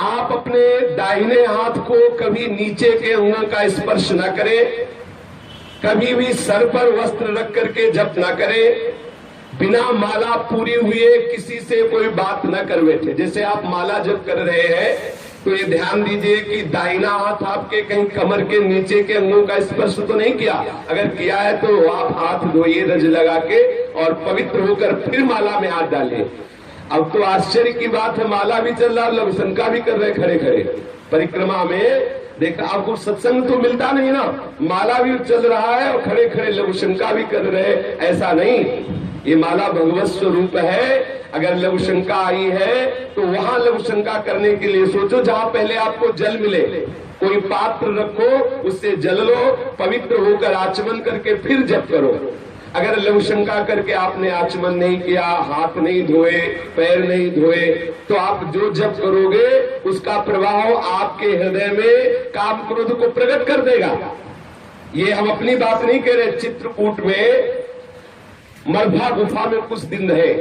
आप अपने दाहिने हाथ को कभी नीचे के अंगों का स्पर्श न करें, कभी भी सर पर वस्त्र रख करके जप न करें, बिना माला पूरी हुए किसी से कोई बात न कर बैठे। जैसे आप माला जप कर रहे हैं तो ये ध्यान दीजिए कि दाहिना हाथ आपके कहीं कमर के नीचे के अंगों का स्पर्श तो नहीं किया। अगर किया है तो आप हाथ धोइए रज लगा के और पवित्र होकर फिर माला में हाथ डालिए। अब तो आश्चर्य की बात है, माला भी चल रहा, लघु शंका भी कर रहे खड़े खड़े परिक्रमा में। देखा आपको सत्संग तो मिलता नहीं ना, माला भी चल रहा है और खड़े खड़े लघु शंका भी कर रहे। ऐसा नहीं, ये माला भगवत स्वरूप है। अगर लघु शंका आई है तो वहां लघु शंका करने के लिए सोचो जहां पहले आपको जल मिले, कोई पात्र रखो, उससे जल लो, पवित्र होकर आचमन करके फिर जप करो। अगर लघु शंका करके आपने आचमन नहीं किया, हाथ नहीं धोए, पैर नहीं धोए, तो आप जो जप करोगे उसका प्रभाव आपके हृदय में काम क्रोध को प्रकट कर देगा। ये हम अपनी बात नहीं कह रहे। चित्रकूट में मरभा गुफा में कुछ दिन रहे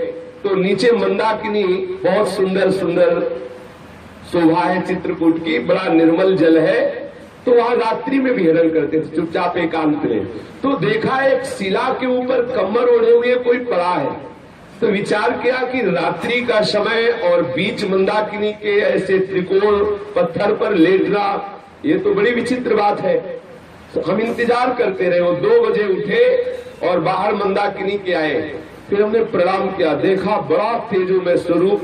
तो नीचे मंदाकिनी बहुत सुंदर सुंदर शोभा है चित्रकूट की, बड़ा निर्मल जल है। तो वहां रात्रि में विहरण करते थे चुपचाप एकांत में। तो देखा एक शिला के ऊपर कमर ओढ़े हुए कोई पड़ा है। तो विचार किया कि रात्रि का समय और बीच मंदाकिनी के ऐसे त्रिकोण पत्थर पर लेटना, ये तो बड़ी विचित्र बात है। तो हम इंतजार करते रहे। वो 2 बजे उठे और बाहर मंदाकिनी के आए। फिर हमने प्रणाम किया, देखा बड़ा तेजोमय स्वरूप,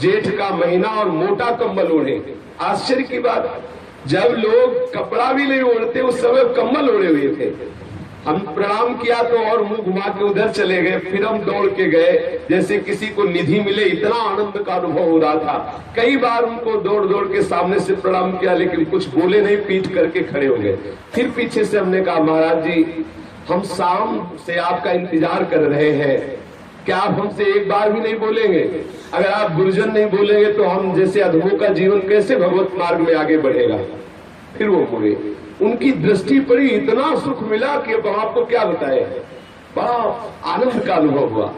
जेठ का महीना और मोटा कंबल ओढ़े। आश्चर्य की बात, जब लोग कपड़ा भी नहीं ओढ़ते उस समय कंबल ओढ़े हुए थे। हम प्रणाम किया तो और मुंह घुमा के उधर चले गए। फिर हम दौड़ के गए जैसे किसी को निधि मिले, इतना आनंद का अनुभव हो रहा था। कई बार उनको दौड़ दौड़ के सामने से प्रणाम किया लेकिन कुछ बोले नहीं, पीठ करके खड़े हो गए। फिर पीछे से हमने कहा, महाराज जी हम शाम से आपका इंतजार कर रहे हैं, क्या आप हमसे एक बार भी नहीं बोलेंगे? अगर आप गुरुजन नहीं बोलेंगे तो हम जैसे अधमों का जीवन कैसे भगवत मार्ग में आगे बढ़ेगा? फिर वो बोले, उनकी दृष्टि पड़ी, इतना सुख मिला कि अब आपको क्या बताए। बड़ा आनंद का अनुभव हुआ,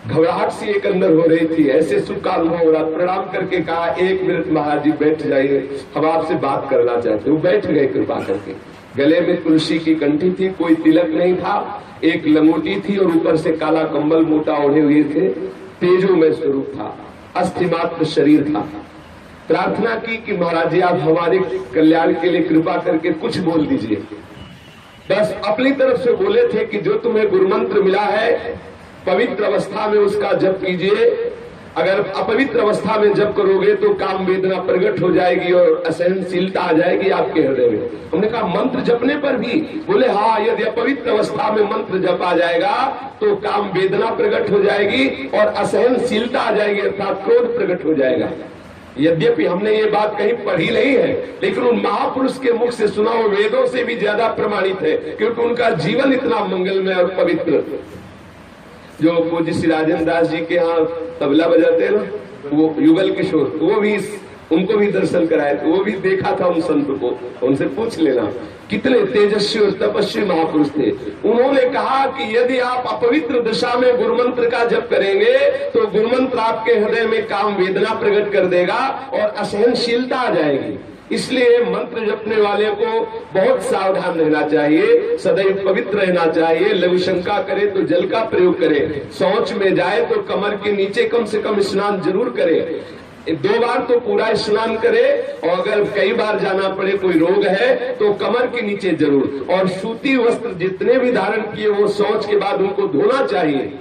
घबराहट सी एक अंदर हो रही थी, ऐसे सुख का अनुभव हो रहा। प्रणाम करके कहा, 1 मिनट महाराज जी बैठ जाइए, हम आपसे बात करना चाहते। वो बैठ गए कृपा करके। गले में तुलसी की कंठी थी, कोई तिलक नहीं था, एक लंगोटी थी और ऊपर से काला कंबल मोटा ओढ़े हुए थे। तेजोमय स्वरूप था, अस्थि मात्र शरीर था। प्रार्थना की कि महाराज जी आप हमारे कल्याण के लिए कृपा करके कुछ बोल दीजिए। बस अपनी तरफ से बोले थे कि जो तुम्हें गुरु मंत्र मिला है पवित्र अवस्था में उसका जप कीजिए। अगर अपवित्र अवस्था में जप करोगे तो काम वेदना प्रकट हो जाएगी और असहनशीलता आ जाएगी आपके हृदय में। हमने कहा मंत्र जपने पर भी? बोले हाँ, यदि अपवित्र अवस्था में मंत्र जपा जाएगा तो काम वेदना प्रकट हो जाएगी और असहनशीलता आ जाएगी, अर्थात क्रोध प्रकट हो जाएगा। यद्यपि हमने ये बात कहीं पढ़ी नहीं है लेकिन उन महापुरुष के मुख से सुना वो वेदों से भी ज्यादा प्रमाणित है, क्योंकि उनका जीवन इतना मंगलमय और पवित्र। जो पूज्य श्री राजेंद्र दास जी के यहाँ तबला बजाते हैं ना, वो युगल किशोर, वो भी उनको भी दर्शन कराए थे, वो भी देखा था उन संत को। उनसे पूछ लेना कितने तेजस्वी और तपस्वी महापुरुष थे। उन्होंने कहा कि यदि आप अपवित्र दिशा में गुरुमंत्र का जप करेंगे तो गुरुमंत्र आपके हृदय में काम वेदना प्रकट कर देगा और असहनशीलता आ जाएगी। इसलिए मंत्र जपने वाले को बहुत सावधान रहना चाहिए, सदैव पवित्र रहना चाहिए। लघु शंका करे तो जल का प्रयोग करे, शौच में जाए तो कमर के नीचे कम से कम स्नान जरूर करे। 2 बार तो पूरा स्नान करे और अगर कई बार जाना पड़े, कोई रोग है तो कमर के नीचे जरूर। और सूती वस्त्र जितने भी धारण किए वो शौच के बाद उनको धोना चाहिए।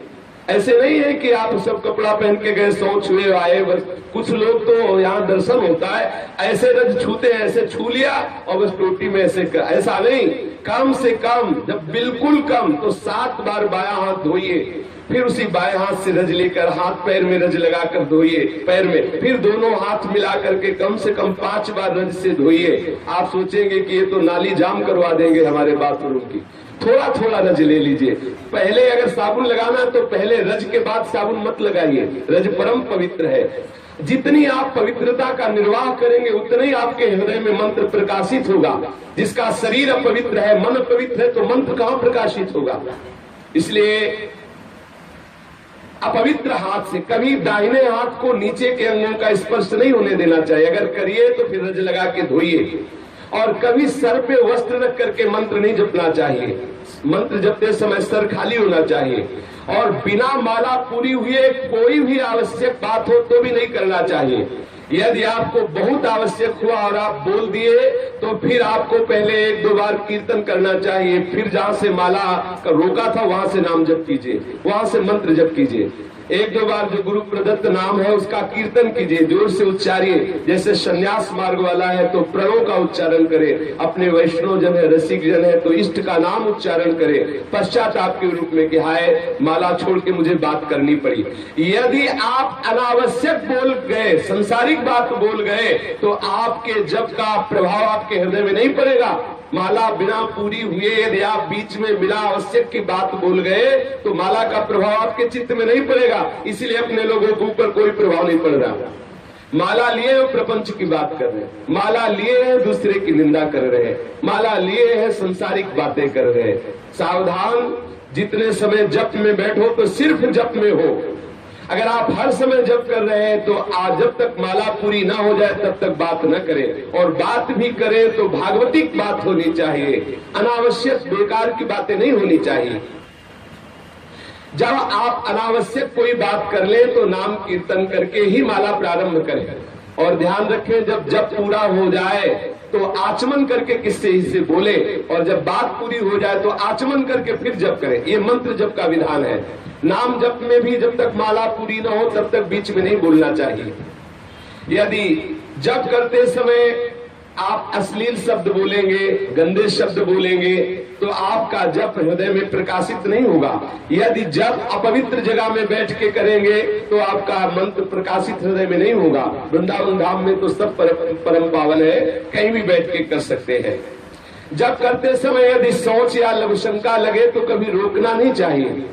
ऐसे नहीं है कि आप सब कपड़ा पहन के गए, शौच हुए आए। बस कुछ लोग तो यहाँ दर्शन होता है ऐसे रज छूते हैं, ऐसे छू लिया और बस टोटी में ऐसा नहीं। कम से कम जब बिल्कुल कम तो 7 बार बायां हाथ धोइए, फिर उसी बाएं हाथ से रज लेकर हाथ पैर में रज लगाकर धोइए पैर में, फिर दोनों हाथ मिला करके कम से कम 5 बार रज से धोइए। आप सोचेंगे कि ये तो नाली जाम करवा देंगे हमारे बाथरूम की। थोड़ा थोड़ा रज ले लीजिए। पहले अगर साबुन लगाना है तो पहले रज के बाद साबुन मत लगाइए। रज परम पवित्र है। जितनी आप पवित्रता का निर्वाह करेंगे उतना ही आपके हृदय में मंत्र प्रकाशित होगा। जिसका शरीर अपवित्र है, मन पवित्र है, तो मंत्र कहाँ प्रकाशित होगा? इसलिए अपवित्र हाथ से कभी दाहिने हाथ को नीचे के अंगों का स्पर्श नहीं होने देना चाहिए। अगर करिए तो फिर रज लगा के धोइए। और कभी सर पे वस्त्र रख करके मंत्र नहीं जपना चाहिए। मंत्र जपते समय सर खाली होना चाहिए। और बिना माला पूरी हुए कोई भी आवश्यक बात हो तो भी नहीं करना चाहिए। यदि आपको बहुत आवश्यक हुआ और आप बोल दिए तो फिर आपको पहले 1-2 बार कीर्तन करना चाहिए। फिर जहां से माला का रोका था वहां से नाम जप कीजिए, वहां से मंत्र जप कीजिए। 1-2 बार जो गुरु प्रदत्त नाम है उसका कीर्तन कीजिए, जोर से उच्चारिए। जैसे संन्यास मार्ग वाला है तो प्रणों का उच्चारण करे, अपने वैष्णव जन है, रसिक जन है तो इष्ट का नाम उच्चारण करे पश्चाताप के रूप में कि हाय माला छोड़ के मुझे बात करनी पड़ी। यदि आप अनावश्यक बोल गए, संसारिक बात बोल गए तो आपके जप का प्रभाव आपके हृदय में नहीं पड़ेगा। माला बिना पूरी हुए यदि आप बीच में बिना आवश्यक की बात बोल गए तो माला का प्रभाव आपके चित्त में नहीं पड़ेगा। इसलिए अपने लोगों के ऊपर कोई प्रभाव नहीं पड़ रहा। माला लिए हो प्रपंच की बात कर रहे हैं, माला लिए हैं दूसरे की निंदा कर रहे हैं, माला लिए हैं संसारिक बातें कर रहे हैं। सावधान, जितने समय जप में बैठो तो सिर्फ जप में हो। अगर आप हर समय जप कर रहे हैं तो आज जब तक माला पूरी ना हो जाए तब तक बात न करें। और बात भी करें तो भागवतिक बात होनी चाहिए, अनावश्यक बेकार की बातें नहीं होनी चाहिए। जब आप अनावश्यक कोई बात कर लें तो नाम कीर्तन करके ही माला प्रारंभ करें। और ध्यान रखें जब जप पूरा हो जाए तो आचमन करके किससे से बोले, और जब बात पूरी हो जाए तो आचमन करके फिर जप करें। ये मंत्र जप का विधान है। नाम जप में भी जब तक माला पूरी न हो तब तक बीच में नहीं बोलना चाहिए। यदि जप करते समय आप अश्लील शब्द बोलेंगे, गंदे शब्द बोलेंगे तो आपका जप हृदय में प्रकाशित नहीं होगा। यदि जप अपवित्र जगह में बैठ के करेंगे तो आपका मंत्र प्रकाशित हृदय में नहीं होगा। वृंदावन धाम में तो सब परम पावन है, कहीं भी बैठ के कर सकते हैं। जप करते समय यदि सोच या लघुशंका लगे तो कभी रोकना नहीं चाहिए।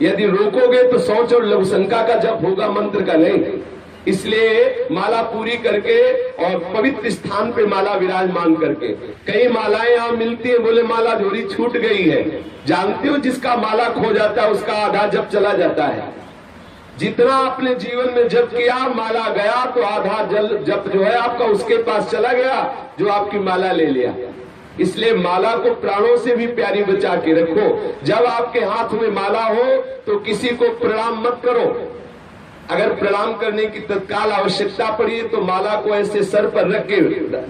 यदि रोकोगे तो सोच और लघुशंका का जप होगा, मंत्र का नहीं। इसलिए माला पूरी करके और पवित्र स्थान पे माला विराजमान करके। कई मालाएं यहाँ मिलती है, बोले माला झोरी छूट गई है। जानते हो जिसका माला खो जाता है उसका आधा जप चला जाता है। जितना अपने जीवन में जप किया, माला गया तो आधा जप जो है आपका उसके पास चला गया जो आपकी माला ले लिया। इसलिए माला को प्राणों से भी प्यारी बचा के रखो। जब आपके हाथ में माला हो तो किसी को प्रणाम मत करो। अगर प्रणाम करने की तत्काल आवश्यकता पड़ी तो माला को ऐसे सर पर रख के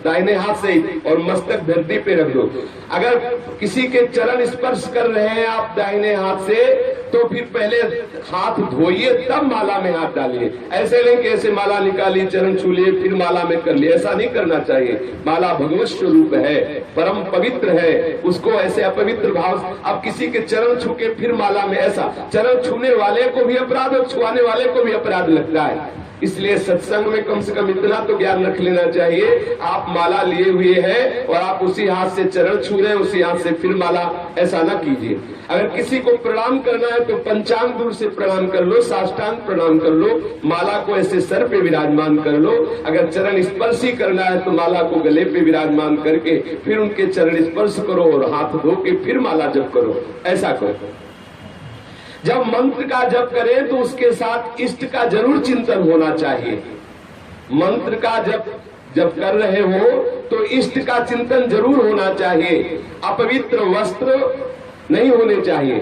दाहिने हाथ से और मस्तक धरती पे रख दो। अगर किसी के चरण स्पर्श कर रहे हैं आप दाहिने हाथ से तो फिर पहले हाथ धोइए तब माला में हाथ डालिए। ऐसे नहीं कि ऐसे माला निकाली, चरण छू लिए, फिर माला में कर लिए, ऐसा नहीं करना चाहिए। माला भगवत स्वरूप है, परम पवित्र है, उसको ऐसे अपवित्र भाव। अब किसी के चरण छू के फिर माला में, ऐसा चरण छूने वाले को भी अपराध और छुआने वाले को भी अपराध लगता है। इसलिए सत्संग में कम से कम इतना तो ज्ञान रख लेना चाहिए। आप माला लिए हुए हैं और आप उसी हाथ से चरण छू रहे हैं, उसी हाथ से फिर माला, ऐसा ना कीजिए। अगर किसी को प्रणाम करना है तो पंचांग दूर से प्रणाम कर लो, साष्टांग प्रणाम कर लो, माला को ऐसे सर पे विराजमान कर लो। अगर चरण स्पर्श ही करना है तो माला को गले पे विराजमान करके फिर उनके चरण स्पर्श करो और हाथ धो के फिर माला जप करो, ऐसा करो। जब मंत्र का जप करें तो उसके साथ इष्ट का जरूर चिंतन होना चाहिए। मंत्र का जब कर रहे हो तो इष्ट का चिंतन जरूर होना चाहिए। अपवित्र वस्त्र नहीं होने चाहिए।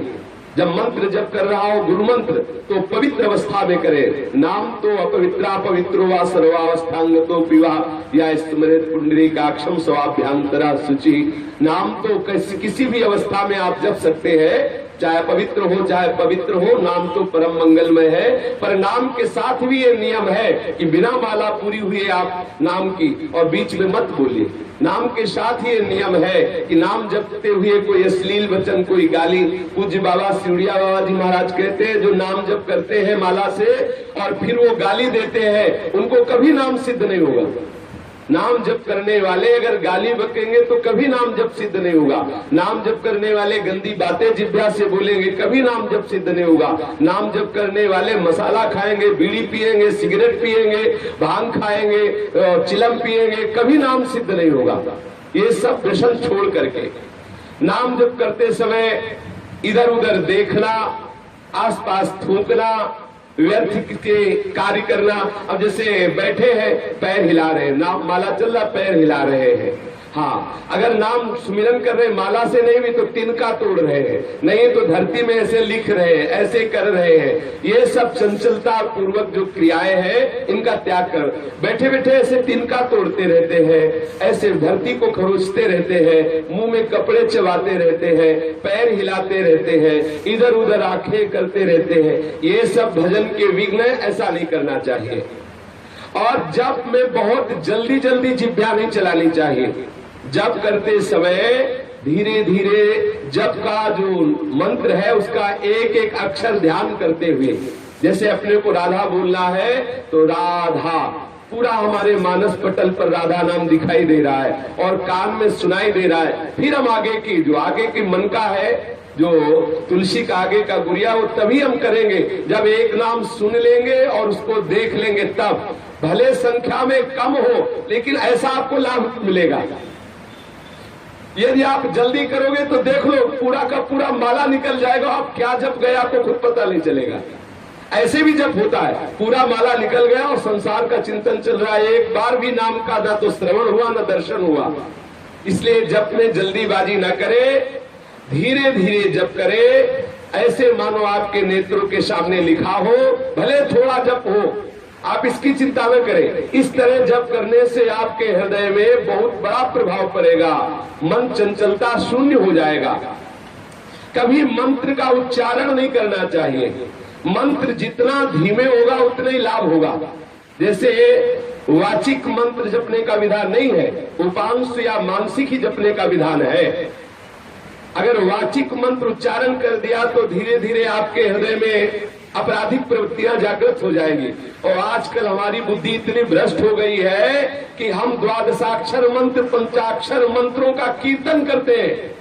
जब मंत्र जप कर रहा हो गुरु मंत्र तो पवित्र अवस्था में करे। नाम तो अपवित्रो वा सर्वावस्थांग तो पिवा या स्मृत पुंडरीकाक्षम स्वाभ्यांतरा शुचि। नाम तो किसी भी अवस्था में आप जप सकते हैं, चाहे पवित्र हो चाहे पवित्र हो, नाम तो परम मंगलमय है। पर नाम के साथ भी ये नियम है कि बिना माला पूरी हुई आप नाम की और बीच में मत बोलिए। नाम के साथ ही ये नियम है कि नाम जपते हुए कोई अश्लील वचन, कोई गाली। पूज्य बाबा सिवड़िया बाबा जी महाराज कहते हैं जो नाम जप करते हैं माला से और फिर वो गाली देते हैं उनको कभी नाम सिद्ध नहीं होगा। नाम जप करने वाले अगर गाली बकेंगे तो कभी नाम जप सिद्ध नहीं होगा। नाम जप करने वाले गंदी बातें जिह्वा से बोलेंगे, कभी नाम जप सिद्ध नहीं होगा। नाम जप करने वाले मसाला खाएंगे, बीड़ी पिएंगे, सिगरेट पिएंगे, भांग खाएंगे, चिलम पिएंगे, कभी नाम सिद्ध नहीं होगा। ये सब व्यसन छोड़ करके नाम जप करते समय इधर उधर देखना, आसपास थूकना, व्यर्थ के कार्य करना। अब जैसे बैठे हैं, पैर हिला रहे हैं, नाम माला चल रहा, पैर हिला रहे हैं। हाँ, अगर नाम सुमिरन कर रहे माला से नहीं भी तो तिनका तोड़ रहे हैं, नहीं तो धरती में ऐसे लिख रहे हैं, ऐसे कर रहे हैं। ये सब चंचलता पूर्वक जो क्रियाएं हैं इनका त्याग कर, बैठे बैठे ऐसे तिनका तोड़ते रहते हैं, ऐसे धरती को खरोचते रहते हैं, मुंह में कपड़े चबाते रहते हैं, पैर हिलाते रहते हैं, इधर उधर आंखें करते रहते हैं। ये सब भजन के विघ्न है, ऐसा नहीं करना चाहिए। और जप में बहुत जल्दी जल्दी जिह्वा नहीं चलानी चाहिए। जप करते समय धीरे धीरे जप का जो मंत्र है उसका एक एक अक्षर ध्यान करते हुए, जैसे अपने को राधा बोलना है तो राधा पूरा हमारे मानस पटल पर राधा नाम दिखाई दे रहा है और कान में सुनाई दे रहा है। फिर हम आगे की मन का है, जो तुलसी का आगे का गुड़िया, वो तभी हम करेंगे जब एक नाम सुन लेंगे और उसको देख लेंगे। तब भले संख्या में कम हो लेकिन ऐसा आपको लाभ मिलेगा। यदि आप जल्दी करोगे तो देख लो पूरा का पूरा माला निकल जाएगा, आप क्या जप गए आपको खुद पता नहीं चलेगा। ऐसे भी जप होता है, पूरा माला निकल गया और संसार का चिंतन चल रहा है, एक बार भी नाम का ना तो श्रवण हुआ ना दर्शन हुआ। इसलिए जप में जल्दीबाजी न करे, धीरे धीरे जप करे, ऐसे मानो आपके नेत्रों के सामने लिखा हो, भले थोड़ा जप हो, आप इसकी चिंता न करें। इस तरह जप करने से आपके हृदय में बहुत बड़ा प्रभाव पड़ेगा, मन चंचलता शून्य हो जाएगा। कभी मंत्र का उच्चारण नहीं करना चाहिए, मंत्र जितना धीमे होगा उतना ही लाभ होगा। जैसे वाचिक मंत्र जपने का विधान नहीं है, उपांश या मानसिक ही जपने का विधान है। अगर वाचिक मंत्र उच्चारण कर दिया तो धीरे धीरे आपके हृदय में आपराधिक प्रवृत्तियां जागृत हो जाएंगी। और आजकल हमारी बुद्धि इतनी भ्रष्ट हो गई है कि हम द्वादशाक्षर मंत्र, पंचाक्षर मंत्रों का कीर्तन करते हैं।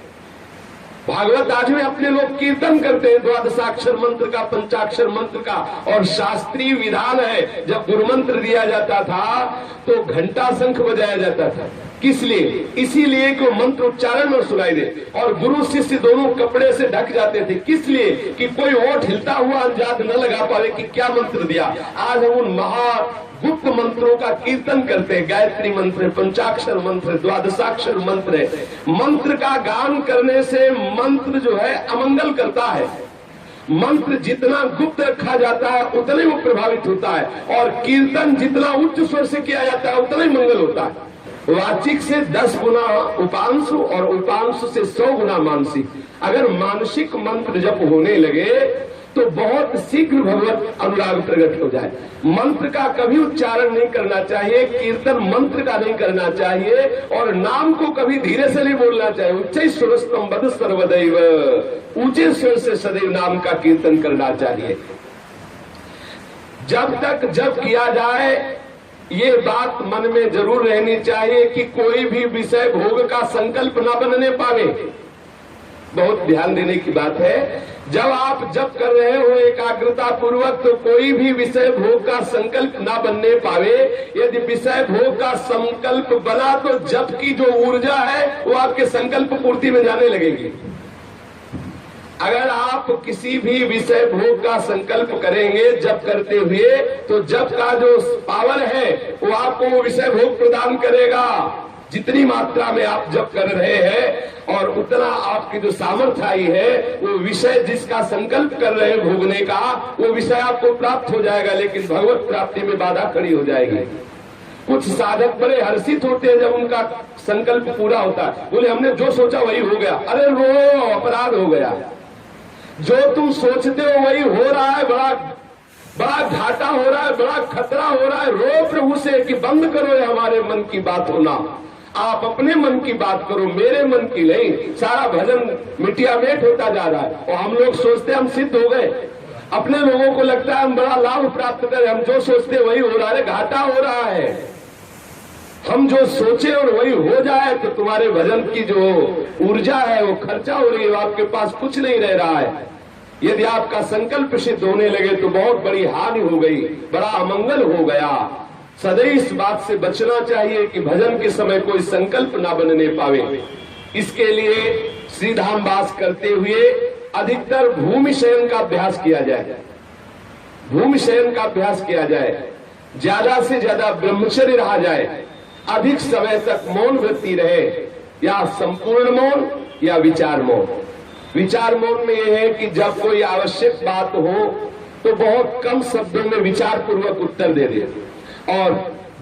भागवत आज में अपने लोग कीर्तन करते हैं द्वादशाक्षर मंत्र का, पंचाक्षर मंत्र का। और शास्त्रीय विधान है, जब गुरु मंत्र दिया जाता था तो घंटा शंख बजाया जाता था। किस लिए? इसीलिए कि मंत्र उच्चारण में सुनाई दे। और गुरु शिष्य दोनों कपड़े से ढक जाते थे, किस लिए? कि कोई ओठ हिलता हुआ अंदाज न लगा पावे कि क्या मंत्र दिया। आज हम उन महागुप्त मंत्रों का कीर्तन करते हैं, गायत्री मंत्र, पंचाक्षर मंत्र, द्वादशाक्षर मंत्र। मंत्र का गान करने से मंत्र जो है अमंगल करता है। मंत्र जितना गुप्त रखा जाता है उतना ही वो प्रभावित होता है, और कीर्तन जितना उच्च स्वर से किया जाता है उतना ही मंगल होता है। वाचिक से 10 गुना उपांश और उपांश से 100 गुना मानसिक। अगर मानसिक मंत्र जप होने लगे तो बहुत शीघ्र भगवत अनुराग प्रकट हो जाए। मंत्र का कभी उच्चारण नहीं करना चाहिए, कीर्तन मंत्र का नहीं करना चाहिए, और नाम को कभी धीरे से नहीं बोलना चाहिए। उच्च सुरस्तम बद सर्वदैव, ऊंचे स्वर से सदैव नाम का कीर्तन करना चाहिए। जब तक जप किया जाए ये बात मन में जरूर रहनी चाहिए कि कोई भी विषय भोग का संकल्प न बनने पावे। बहुत ध्यान देने की बात है, जब आप जप कर रहे हो एकाग्रता पूर्वक तो कोई भी विषय भोग का संकल्प न बनने पावे। यदि विषय भोग का संकल्प बना तो जप की जो ऊर्जा है वो आपके संकल्प पूर्ति में जाने लगेगी। अगर आप किसी भी विषय भोग का संकल्प करेंगे जप करते हुए तो जप का जो पावर है वो आपको वो विषय भोग प्रदान करेगा। जितनी मात्रा में आप जप कर रहे हैं और उतना आपकी जो सामर्थ्य आई है, वो विषय जिसका संकल्प कर रहे हैं भोगने का, वो विषय आपको प्राप्त हो जाएगा, लेकिन भगवत प्राप्ति में बाधा खड़ी हो जाएगी। कुछ साधक बड़े हर्षित होते हैं जब उनका संकल्प पूरा होता है, बोले हमने जो सोचा वही हो गया। अरे रो, अपराध हो गया। जो तुम सोचते हो वही हो रहा है, बड़ा घाटा हो रहा है, बड़ा खतरा हो रहा है। रो प्रभु से कि बंद करो ये हमारे मन की बात होना, आप अपने मन की बात करो, मेरे मन की नहीं। सारा भजन मिटियामेट होता जा रहा है और हम लोग सोचते हम सिद्ध हो गए। अपने लोगों को लगता है हम बड़ा लाभ प्राप्त करें, हम जो सोचते वही हो रहा है, घाटा हो रहा है। हम जो सोचे और वही हो जाए तो तुम्हारे भजन की जो ऊर्जा है वो खर्चा हो रही है, आपके पास कुछ नहीं रह रहा है। यदि आपका संकल्प सिद्ध होने लगे तो बहुत बड़ी हानि हो गई, बड़ा अमंगल हो गया। सदैव इस बात से बचना चाहिए कि भजन के समय कोई संकल्प ना बनने पावे। इसके लिए श्रीधाम वास करते हुए अधिकतर भूमि शयन का अभ्यास किया जाए। भूमि शयन का अभ्यास किया जाए, ज्यादा से ज्यादा ब्रह्मचर्य रहा जाए, अधिक समय तक मौन वृत्ति रहे, या संपूर्ण मौन या विचार मौन। विचार मौन में यह है कि जब कोई आवश्यक बात हो तो बहुत कम शब्दों में विचार पूर्वक उत्तर दे दे और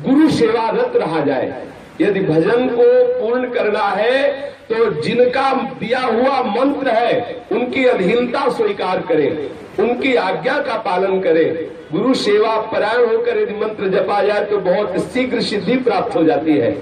गुरु सेवारत रहा जाए। यदि भजन को पूर्ण करना है तो जिनका दिया हुआ मंत्र है उनकी अधीनता स्वीकार करें, उनकी आज्ञा का पालन करें। गुरु सेवा परायण होकर यदि मंत्र जपा जाए तो बहुत शीघ्र सिद्धि प्राप्त हो जाती है।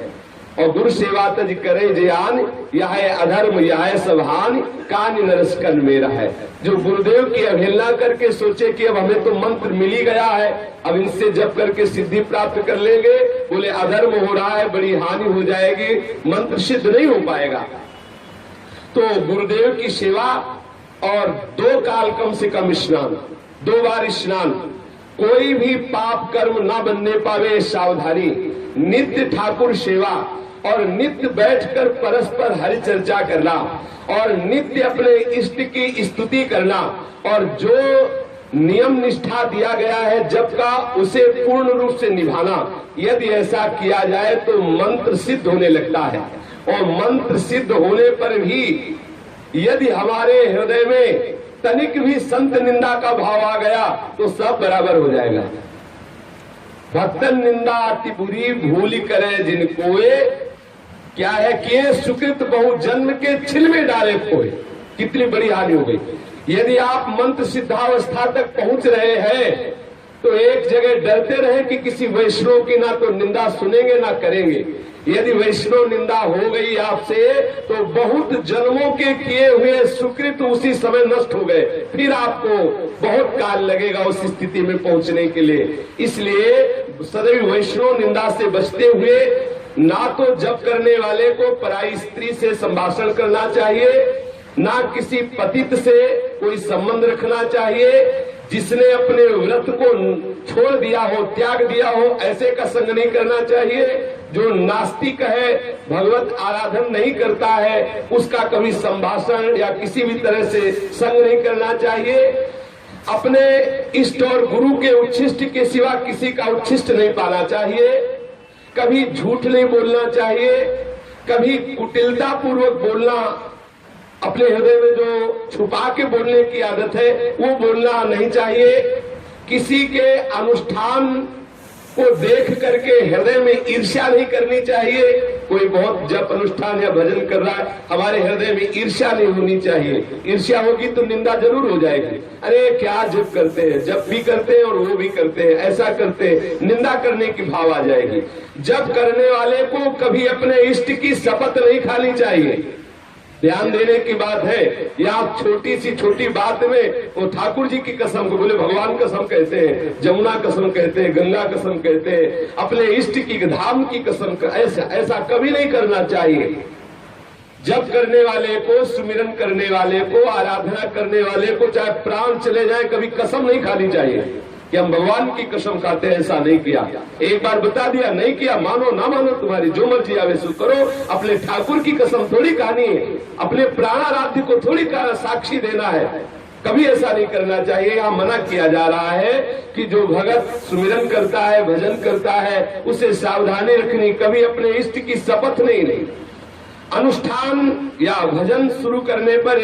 और गुरु सेवा तज करे जयान, यह है अधर्म यह है सबहान, कान नरस्कन मेरा है। जो गुरुदेव की अवहेलना करके सोचे कि अब हमें तो मंत्र मिल ही गया है, अब इनसे जप करके सिद्धि प्राप्त कर लेंगे, बोले अधर्म हो रहा है, बड़ी हानि हो जाएगी, मंत्र सिद्ध नहीं हो पाएगा। तो गुरुदेव की सेवा और 2 काल कम से कम स्नान, 2 बार स्नान, कोई भी पाप कर्म न बनने पावे सावधानी, नित्य ठाकुर सेवा और नित्य बैठकर परस्पर हरि चर्चा करना और नित्य अपने इष्ट की स्तुति करना और जो नियम निष्ठा दिया गया है जप का उसे पूर्ण रूप से निभाना। यदि ऐसा किया जाए तो मंत्र सिद्ध होने लगता है। और मंत्र सिद्ध होने पर भी यदि हमारे हृदय में तनिक भी संत निंदा का भाव आ गया तो सब बराबर हो जाएगा। भक्तन निंदा अति बुरी भूल करे जिन कोए, क्या है कि सुकृत बहु जन्म के छिल में डाले खोए। कितनी बड़ी हानि हो गई। यदि आप मंत्र सिद्धावस्था तक पहुंच रहे हैं तो एक जगह डरते रहे कि किसी वैष्णव की ना तो निंदा सुनेंगे ना करेंगे। यदि वैष्णव निंदा हो गई आपसे तो बहुत जन्मों के किए हुए सुकृत उसी समय नष्ट हो गए, फिर आपको बहुत काल लगेगा उस स्थिति में पहुंचने के लिए। इसलिए सदैव वैष्णव निंदा से बचते हुए ना तो जप करने वाले को पराई स्त्री से संभाषण करना चाहिए, ना किसी पतित से कोई संबंध रखना चाहिए। जिसने अपने व्रत को छोड़ दिया हो, त्याग दिया हो, ऐसे का संग नहीं करना चाहिए। जो नास्तिक है, भगवत आराधन नहीं करता है, उसका कभी संभाषण या किसी भी तरह से संग नहीं करना चाहिए। अपने इष्ट और गुरु के उच्छिष्ट के सिवा किसी का उच्छिष्ट नहीं पाना चाहिए। कभी झूठ नहीं बोलना चाहिए, कभी कुटिलता पूर्वक बोलना, अपने हृदय में जो छुपा के बोलने की आदत है वो बोलना नहीं चाहिए। किसी के अनुष्ठान को देख करके हृदय में ईर्ष्या नहीं करनी चाहिए। कोई बहुत जप अनुष्ठान या भजन कर रहा है, हमारे हृदय में ईर्ष्या नहीं होनी चाहिए। ईर्ष्या होगी तो निंदा जरूर हो जाएगी। अरे क्या जप करते हैं, जप भी करते हैं और वो भी करते हैं, ऐसा करते हैं, निंदा करने की भाव आ जाएगी। जप करने वाले को कभी अपने इष्ट की शपथ नहीं खानी चाहिए। ध्यान देने की बात है। या आप छोटी सी छोटी बात में वो ठाकुर जी की कसम को बोले, भगवान कसम कहते हैं, जमुना कसम कहते हैं, गंगा कसम कहते हैं, अपने इष्ट की धाम की कसम, ऐसा कभी नहीं करना चाहिए। जप करने वाले को, सुमिरन करने वाले को, आराधना करने वाले को चाहे प्राण चले जाए कभी कसम नहीं खानी चाहिए कि हम भगवान की कसम खाते हैं। ऐसा नहीं किया, एक बार बता दिया, नहीं किया, मानो ना मानो तुम्हारी जो मर्जी आवे सो करो। अपने ठाकुर की कसम थोड़ी खानी है, अपने प्राणाराध्य को थोड़ी साक्षी देना है। कभी ऐसा नहीं करना चाहिए। यहाँ मना किया जा रहा है कि जो भगत सुमिरन करता है, भजन करता है, उसे सावधानी रखनी, कभी अपने इष्ट की शपथ नहीं। अनुष्ठान या भजन शुरू करने पर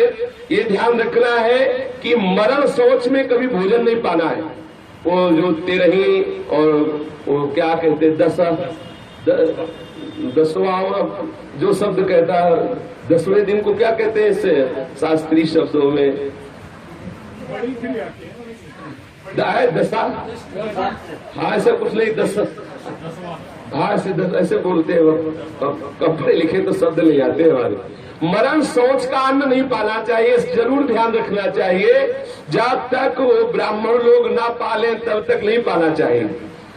ये ध्यान रखना है कि मरण सोच में कभी भोजन नहीं पाना है। वो जो तेरही और वो क्या कहते दसवां जो शब्द कहता है, 10वें दिन को क्या कहते हैं इससे शास्त्रीय शब्दों में, दशा, हाँ ऐसा कुछ नहीं, हाँ ऐसे बोलते हैं। कपड़े लिखे तो शब्द नहीं आते हमारे। मरण सोच का अन्न नहीं पाना चाहिए, जरूर ध्यान रखना चाहिए। जब तक वो ब्राह्मण लोग ना पाले तब तक नहीं पाना चाहिए।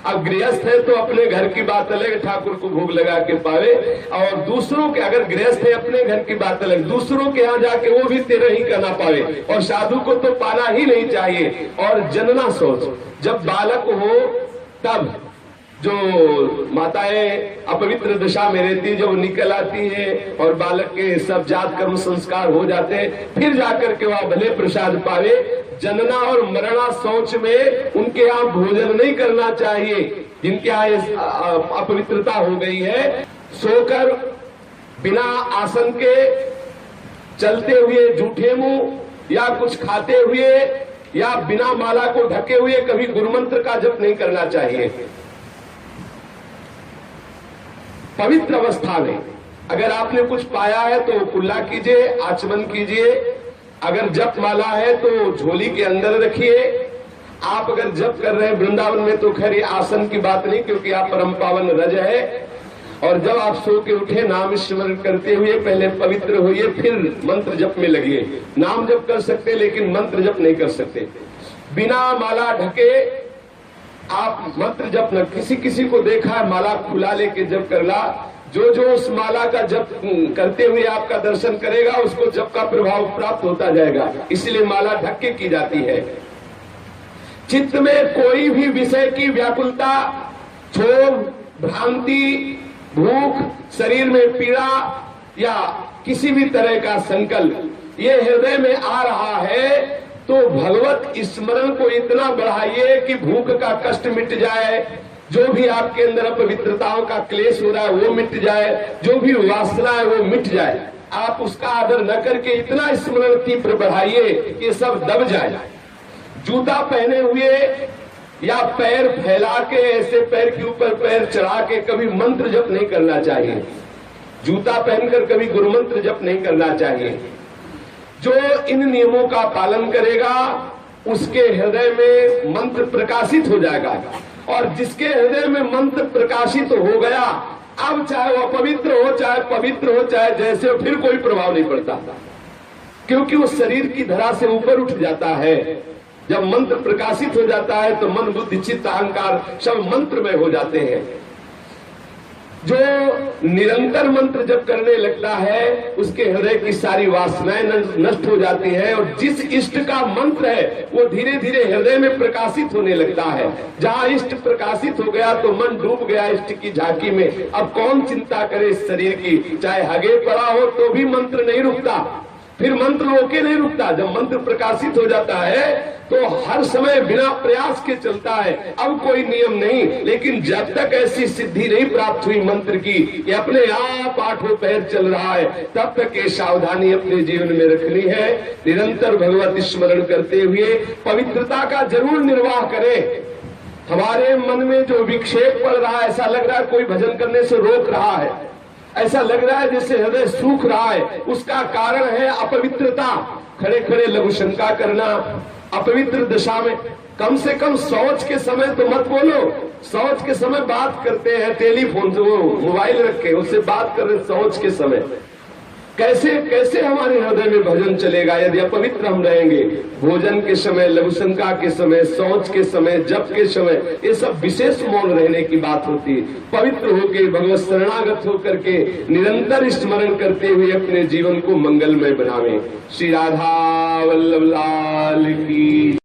अब गृहस्थ है तो अपने घर की बात अलग, ठाकुर को भोग लगा के पावे, और दूसरों के, अगर गृहस्थ है अपने घर की बात अलग, दूसरों के यहाँ जाके वो भी तेरह ही करना पावे। और साधु को तो पाना ही नहीं चाहिए। और जनना सोच, जब बालक हो तब जो माताएं अपवित्र दशा में रहती, जब निकल आती है और बालक के सब जात कर्म संस्कार हो जाते हैं, फिर जाकर के वह भले प्रसाद पावे। जनना और मरना सोच में उनके यहाँ भोजन नहीं करना चाहिए। जिनके यहाँ अपवित्रता हो गई है, सोकर बिना आसन के चलते हुए झूठे मुंह या कुछ खाते हुए या बिना माला को ढके हुए कभी गुरुमंत्र का जप नहीं करना चाहिए। पवित्र अवस्था में अगर आपने कुछ पाया है तो कुल्ला कीजिए, आचमन कीजिए। अगर जप माला है तो झोली के अंदर रखिए। आप अगर जप कर रहे हैं वृंदावन में तो खैर ये आसन की बात नहीं, क्योंकि आप परम पावन रज है। और जब आप सो के उठे नाम स्मरण करते हुए पहले पवित्र होइए, फिर मंत्र जप में लगिए। नाम जप कर सकते लेकिन मंत्र जप नहीं कर सकते। बिना माला ढके आप मंत्र जप न। किसी किसी को देखा है माला खुला लेके जप करला, जो जो उस माला का जप करते हुए आपका दर्शन करेगा उसको जप का प्रभाव प्राप्त होता जाएगा। इसलिए माला ढक के की जाती है। चित्त में कोई भी विषय की व्याकुलता, क्षोभ, भ्रांति, भूख, शरीर में पीड़ा या किसी भी तरह का संकल्प ये हृदय में आ रहा है तो भगवत स्मरण को इतना बढ़ाइए कि भूख का कष्ट मिट जाए, जो भी आपके अंदर अपवित्रताओं का क्लेश हो रहा है वो मिट जाए, जो भी वासना है वो मिट जाए। आप उसका आदर न करके इतना स्मरण तीव्र बढ़ाइए कि सब दब जाए। जूता पहने हुए या पैर फैला के ऐसे पैर के ऊपर पैर चढ़ा के कभी मंत्र जप नहीं करना चाहिए। जूता पहनकर कभी गुरुमंत्र जप नहीं करना चाहिए। जो इन नियमों का पालन करेगा उसके हृदय में मंत्र प्रकाशित हो जाएगा, और जिसके हृदय में मंत्र प्रकाशित हो गया, अब चाहे वो अपवित्र हो चाहे पवित्र हो चाहे जैसे हो, फिर कोई प्रभाव नहीं पड़ता, क्योंकि वो शरीर की धरा से ऊपर उठ जाता है। जब मंत्र प्रकाशित हो जाता है तो मन बुद्धि चित्त अहंकार सब मंत्र में हो जाते हैं। जो निरंतर मंत्र जप करने लगता है उसके हृदय की सारी वासनाएं नष्ट हो जाती है, और जिस इष्ट का मंत्र है वो धीरे धीरे हृदय में प्रकाशित होने लगता है। जहाँ इष्ट प्रकाशित हो गया तो मन डूब गया इष्ट की झांकी में। अब कौन चिंता करे इस शरीर की, चाहे हगे पड़ा हो तो भी मंत्र नहीं रुकता, फिर मंत्र रोके नहीं रुकता। जब मंत्र प्रकाशित हो जाता है तो हर समय बिना प्रयास के चलता है। अब कोई नियम नहीं, लेकिन जब तक ऐसी सिद्धि नहीं प्राप्त हुई मंत्र की कि अपने आप आठों पैर चल रहा है, तब तक ये सावधानी अपने जीवन में रखनी है। निरंतर भगवत स्मरण करते हुए पवित्रता का जरूर निर्वाह करें। हमारे मन में जो विक्षेप पड़ रहा है, ऐसा लग रहा है कोई भजन करने से रोक रहा है, ऐसा लग रहा है जैसे हृदय सूख रहा है, उसका कारण है अपवित्रता। खड़े खड़े लघु शंका करना, अपवित्र दशा में कम से कम शौच के समय तो मत बोलो। शौच के समय बात करते हैं, टेलीफोन से वो मोबाइल रखे उससे बात कर रहे, शौच के समय कैसे कैसे हमारे हृदय में भजन चलेगा यदि अपवित्र हम रहेंगे। भोजन के समय, लघु शंका के समय, शौच के समय, जप के समय, ये सब विशेष मौन रहने की बात होती है। पवित्र होकर भगवत शरणागत होकर के निरंतर स्मरण करते हुए अपने जीवन को मंगलमय बनावे। श्री राधा वल्लभ लाल की।